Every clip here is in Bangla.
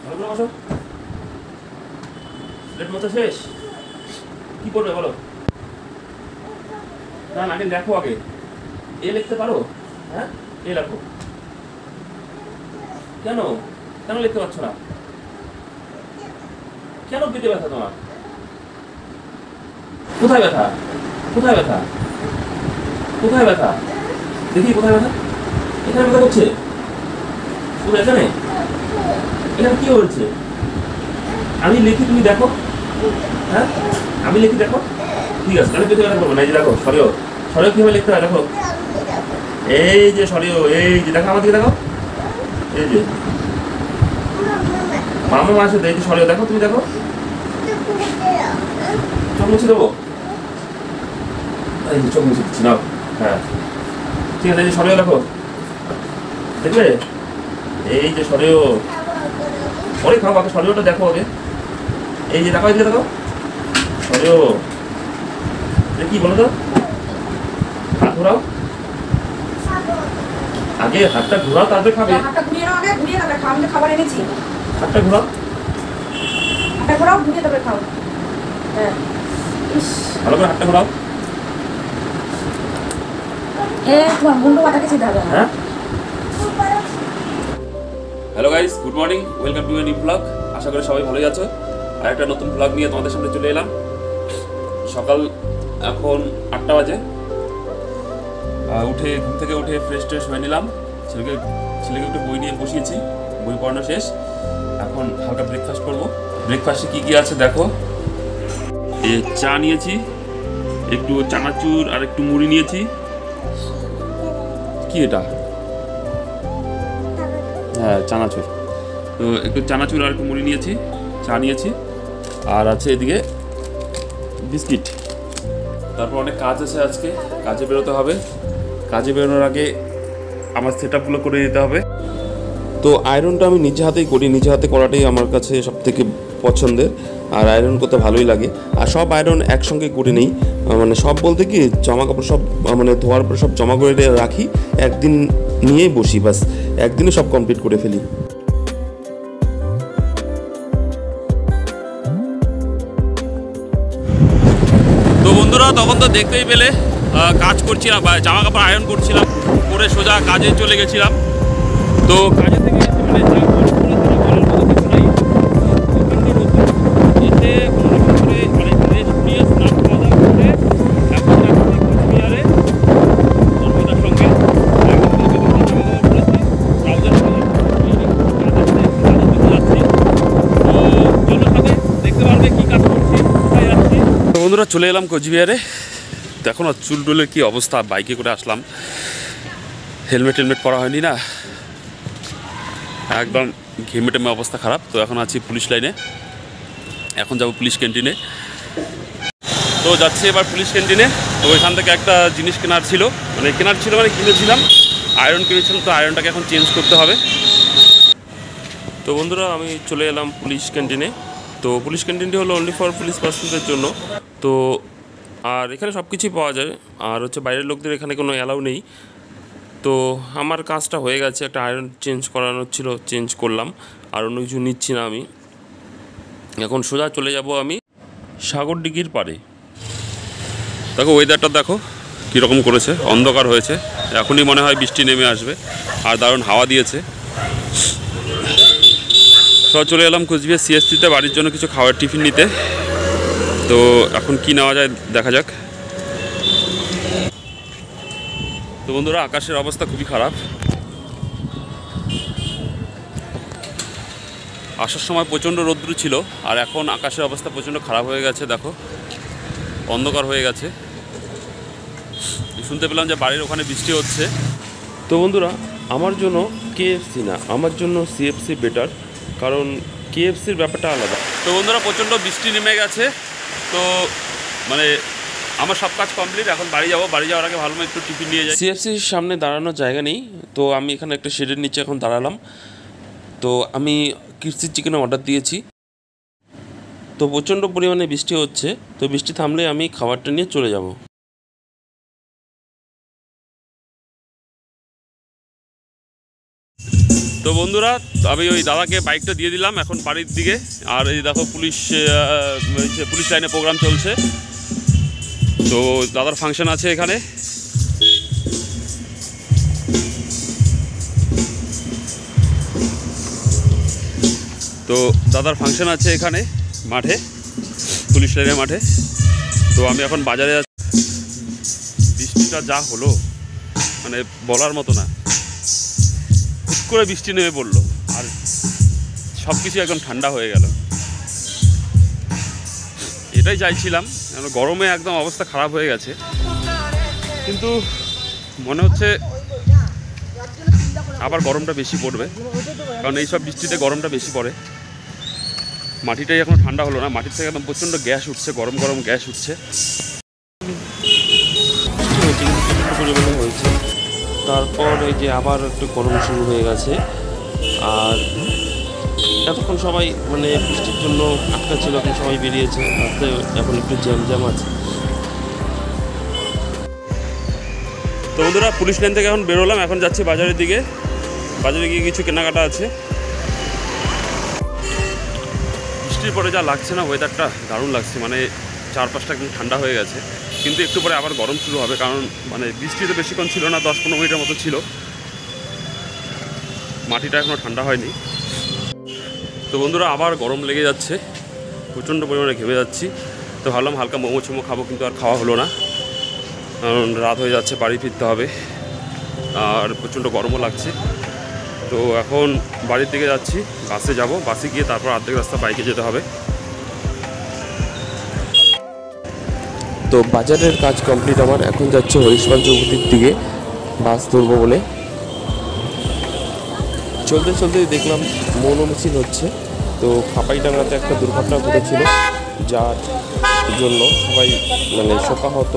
ভালো করে বসো। প্লেট মোছা শেষ? কি করবে বলো? না আগে দেখো, আগে এ লিখতে পারো? হ্যাঁ, এ লেখো। কেন কেন লিখতে পারছো না? কেন পেটে ব্যথা তোমার? কোথায় ব্যথা? কোথায় ব্যথা? কোথায় ব্যথা? দেখি কোথায় ব্যথা। এখানে ব্যথা করছে? তুমি এখানে? এখানে কি হয়েছে? আমি লিখি, তুমি দেখো। হ্যাঁ, আমি লিখি, দেখো। ঠিক আছে, তাহলে পেটে ব্যথা করবো না। এই যে দেখো, সরিও সরিও কিভাবে লিখতে হয় দেখো। এই যে সরিও, এই যে দেখো, আমার দিকে দেখো। এই যে মামা মাসে এই যে সরিও দেখো, তুমি দেখো। চোখ মুছে দেবো? এই যে চোখ মুছে দিচ্ছি, নাও। হ্যাঁ ঠিক আছে, এই যে সরিও দেখো, দেখলে? এই যে সরিও, পরে খাও, বাকি সরিওটা দেখো আগে। এই যে দেখো, এই যে দেখো সরিও। কি বলো তো? হাত ঘোরাও আগে, হাতটা ঘোরাও, তারপরে খাবে। হাতটা ঘুরিয়ে নাও আগে, ঘুরিয়ে তারপরে খাও। আমি খাবার এনেছি। হাতটা ঘোরাও, হাতটা ঘোরাও, ঘুরিয়ে তারপরে খাও। হ্যাঁ, ভালো করে হাতটা ঘোরাও। তোমার মুন্ডু মাথাকে সিধা হবে। হ্যাঁ, hello guys, good morning, welcome to a new blog. আশা করি সবাই ভালোই আছো। আর একটা নতুন ব্লগ নিয়ে তোমাদের সামনে চলে এলাম। সকাল এখন 8টা বাজে। উঠে ঘুম থেকে উঠে ফ্রেশ ট্রেশ হয়ে নিলাম। ছেলেকে একটু বই নিয়ে বসিয়েছি, বই পড়ানো শেষ। এখন হালকা ব্রেকফাস্ট করবো। ব্রেকফাস্টে কি কি আছে দেখো। এই চা নিয়েছি, একটু চানাচুর আর একটু মুড়ি নিয়েছি। কি এটা? হ্যাঁ, চানাচুর। তো একটু চানাচুর আর একটু মুড়ি নিয়েছি, চা নিয়েছি। আর আছে এদিকে বিস্কিট। তারপর অনেক কাজ আছে আজকে, কাজে বেরোতে হবে। কাজে বেরোনোর আগে আমার সেট আপগুলো করে নিতে হবে। তো আয়রনটা আমি নিজে হাতেই করি, নিজে হাতে করাটাই আমার কাছে সবথেকে পছন্দের। আর আয়রন করতে ভালোই লাগে। আর সব আয়রন একসঙ্গে করে নেই, মানে সব বলতে কি, জামা কাপড় সব মানে ধোয়ার পর সব জমা করে রাখি, একদিন নিয়েই বসি, বাস একদিনে সব কমপ্লিট করে ফেলি। তো বন্ধুরা, তখন তো দেখতেই পেলে কাজ করছিলাম, জামা কাপড় আয়রন করছিলাম, করে সোজা কাজে চলে গেছিলাম। তো কাজে থেকে মানে যা বলার মতো কিছু নাই। এসে মানে রেস্ট নিয়ে স্নান খাওয়া দাওয়া করে এখন যাচ্ছি কোচবিহারে অর্পিতার সঙ্গে। দেখতে পারবে কি কাজ করছি, কোথায় যাচ্ছি। তো বন্ধুরা, চলে এলাম কোচবিহারে। দেখো না চুল টুলের কি অবস্থা। বাইকে করে আসলাম, হেলমেট পরা হয়নি না, একদম ঘেমে টেমে অবস্থা খারাপ। তো এখন আছি পুলিশ লাইনে, এখন যাব পুলিশ ক্যান্টিনে। তো যাচ্ছি এবার পুলিশ ক্যান্টিনে। তো ওইখান থেকে একটা জিনিস কেনার ছিল মানে কিনেছিলাম, আয়রন কিনেছিলাম। তো আয়রনটাকে এখন চেঞ্জ করতে হবে। তো বন্ধুরা, আমি চলে এলাম পুলিশ ক্যান্টিনে। তো পুলিশ ক্যান্টিনটি হলো অনলি ফর পুলিশ পার্সনদের জন্য। তো আর এখানে সব কিছুই পাওয়া যায়। আর হচ্ছে বাইরের লোকদের এখানে কোনো অ্যালাউ নেই। তো আমার কাজটা হয়ে গেছে, একটা আয়রন চেঞ্জ করানোর ছিল, চেঞ্জ করলাম। আর অন্য কিছু নিচ্ছি না আমি। এখন সোজা চলে যাব আমি সাগরদিঘির পাড়ে। দেখো ওয়েদারটা দেখো কীরকম করেছে, অন্ধকার হয়েছে, এখনই মনে হয় বৃষ্টি নেমে আসবে। আর দারুণ হাওয়া দিয়েছে। সব চলে এলাম কোচবিহার সিএসসিতে বাড়ির জন্য কিছু খাওয়ার টিফিন নিতে। তো এখন কি নেওয়া যায় দেখা যাক। তো বন্ধুরা, আকাশের অবস্থা খুবই খারাপ। আসার সময় প্রচণ্ড রৌদ্র ছিল, আর এখন আকাশের অবস্থা প্রচণ্ড খারাপ হয়ে গেছে। দেখো অন্ধকার হয়ে গেছে। শুনতে পেলাম যে বাড়ির ওখানে বৃষ্টি হচ্ছে। তো বন্ধুরা, আমার জন্য কেএফসি না, আমার জন্য সিএফসি বেটার, কারণ কেএফসির ব্যাপারটা আলাদা। তো বন্ধুরা, প্রচণ্ড বৃষ্টি নেমে গেছে। তো মানে আমার সব কাজ কমপ্লিট, এখন বাড়ি যাওয়ার আগে ভালো একটু টিফিন নিয়ে যাই। সিএফসির সামনে দাঁড়ানোর জায়গা নেই, তো আমি এখানে একটা শেডের নিচে এখন দাঁড়ালাম। তো আমি কিডসি চিকেন অর্ডার দিয়েছি। তো প্রচণ্ড পরিমাণে বৃষ্টি হচ্ছে, তো বৃষ্টি থামলে আমি খাবারটা নিয়ে চলে যাব। তো বন্ধুরা, আমি ওই দাদাকে বাইকটা দিয়ে দিলাম এখন বাড়ির দিকে। আর এই দেখো পুলিশ লাইনে প্রোগ্রাম চলছে। তো দাদার ফাংশন আছে এখানে। এখানে মাঠে, পুলিশ লাইনের মাঠে। তো আমি এখন বাজারে যাচ্ছি। বৃষ্টিটা যা হলো মানে বলার মতো না, হুট করে বৃষ্টি নেমে পড়লো আর সব কিছু একদম ঠান্ডা হয়ে গেল। এটাই চাইছিলাম, গরমে একদম অবস্থা খারাপ হয়ে গেছে। কিন্তু মনে হচ্ছে আবার গরমটা বেশি পড়বে, কারণ এইসব বৃষ্টিতে গরমটা বেশি পড়ে। মাটিটাই এখনো ঠান্ডা হলো না, মাটির থেকে একদম প্রচণ্ড গ্যাস উঠছে, গরম গরম গ্যাস উঠছে। পরিমাণে হয়েছে, তারপর এই যে আবার একটু গরম শুরু হয়ে গেছে। আর এতক্ষণ সবাই মানে বৃষ্টির জন্য আটকা ছিল, এখন সবাই বেরিয়েছে, রাস্তায় এখন একটু জ্যাম আছে। তো বন্ধুরা, পুলিশ লাইন থেকে এখন বেরোলাম, এখন যাচ্ছি বাজারের দিকে। বাজারে গিয়ে কিছু কেনাকাটা আছে। বৃষ্টির পরে যা লাগছে না, ওয়েদারটা দারুণ লাগছে, মানে চারপাশটা একদম ঠান্ডা হয়ে গেছে। কিন্তু একটু পরে আবার গরম শুরু হবে, কারণ মানে বৃষ্টি তো বেশিক্ষণ ছিল না, 10-15 মিনিটের মতো ছিল। মাটিটা এখনও ঠান্ডা হয়নি। তো বন্ধুরা, আবার গরম লেগে যাচ্ছে, প্রচণ্ড পরিমাণে ঘেমে যাচ্ছি। তো ভাবলাম হালকা মোমো চোমো খাবো, কিন্তু আর খাওয়া হলো না, কারণ রাত হয়ে যাচ্ছে, বাড়ি ফিরতে হবে, আর প্রচণ্ড গরমও লাগছে। তো এখন বাড়ির দিকে যাচ্ছি, বাসে যাব, বাসে গিয়ে তারপর অর্ধেক রাস্তা বাইকে যেতে হবে। তো বাজারের কাজ কমপ্লিট আমার, এখন যাচ্ছে হরিশপাল চৌপতির দিকে বাস ধরবো বলে। চলতে চলতে দেখলাম মৌন মিছিল হচ্ছে। তো খাপাইডাঙ্গাতে একটা দুর্ঘটনা ঘটেছিল, যার জন্য সবাই মানে শোকাহত,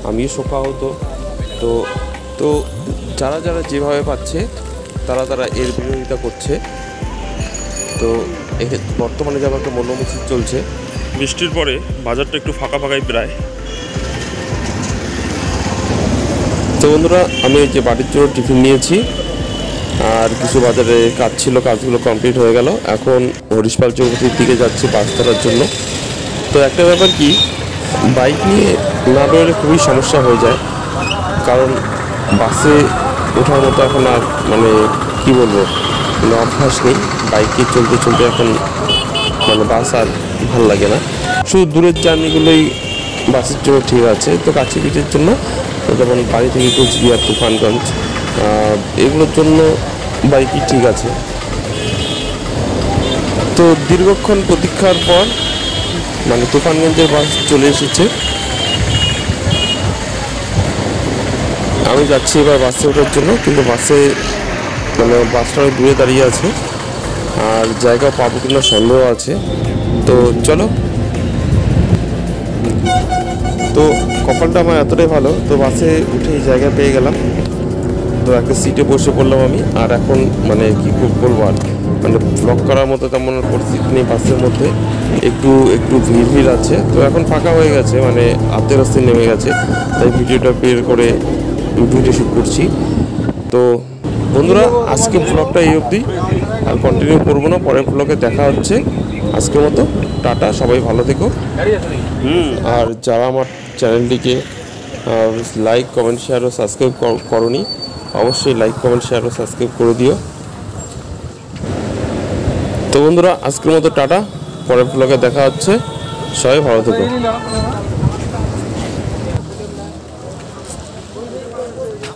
আমিও শোকাহত। তো তো যারা যারা যেভাবে পাচ্ছে তারা এর বিরোধিতা করছে। তো বর্তমানে যেমন একটা মৌন মিছিল চলছে। বৃষ্টির পরে বাজারটা একটু ফাঁকা ফাঁকাই প্রায়। তো বন্ধুরা, আমি যে বাড়ির জন্য টিফিন নিয়েছি, আর কিছু বাজারে কাজ ছিল, কাজগুলো কমপ্লিট হয়ে গেল। এখন হরিশপাল চৌপতির দিকে যাচ্ছি বাস ধরার জন্য। তো একটা ব্যাপার কি, বাইক নিয়ে না বেরোলে খুবই সমস্যা হয়ে যায়, কারণ বাসে ওঠার মতো এখন আর মানে কি বলবো, কোনো অভ্যাস নেই। বাইকে চলতে চলতে এখন মানে বাস আর ভালো লাগে না। শুধু দূরের জার্নিগুলোই বাসের জন্য ঠিক আছে। তো কাছে পিঠের জন্য, যেমন বাড়ি থেকে কোচবিহার, তুফানগঞ্জ, এগুলোর জন্য বাইকই ঠিক আছে। তো দীর্ঘক্ষণ প্রতীক্ষার পর মানে তুফানগঞ্জের বাস চলে এসেছে। আমি যাচ্ছি এবার বাসে ওঠার জন্য, কিন্তু বাসে মানে বাসটা অনেক দূরে দাঁড়িয়ে আছে, আর জায়গা পাবো কিনা সন্দেহ আছে। তো চলো। তো কপালটা আমার এতটাই ভালো, তো বাসে উঠে এই জায়গা পেয়ে গেলাম। তো একটা সিটে বসে পড়লাম আমি। আর এখন মানে কি বলবো, আর মানে ব্লগ করার মতো তেমন পরিস্থিতি নেই বাসের মধ্যে, একটু ভিড় আছে। তো এখন ফাঁকা হয়ে গেছে, মানে আস্তে আস্তে নেমে গেছে, তাই ভিডিওটা বের করে ভিডিও শ্যুট করছি। তো বন্ধুরা, আজকে ব্লগটা এই অবধি, আর কন্টিনিউ করবো না, পরের ব্লগে দেখা হচ্ছে। আজকের মতো টাটা, সবাই ভালো থেকো। আর যারা আমার চ্যানেলটিকে লাইক, কমেন্ট, শেয়ার ও সাবস্ক্রাইব করোনি, অবশ্যই লাইক, কমেন্ট, শেয়ার ও সাবস্ক্রাইব করে দিও। তো বন্ধুরা, আজকের মতো টাটা, পরের ব্লগে দেখা হচ্ছে, সবাই ভালো থেকো।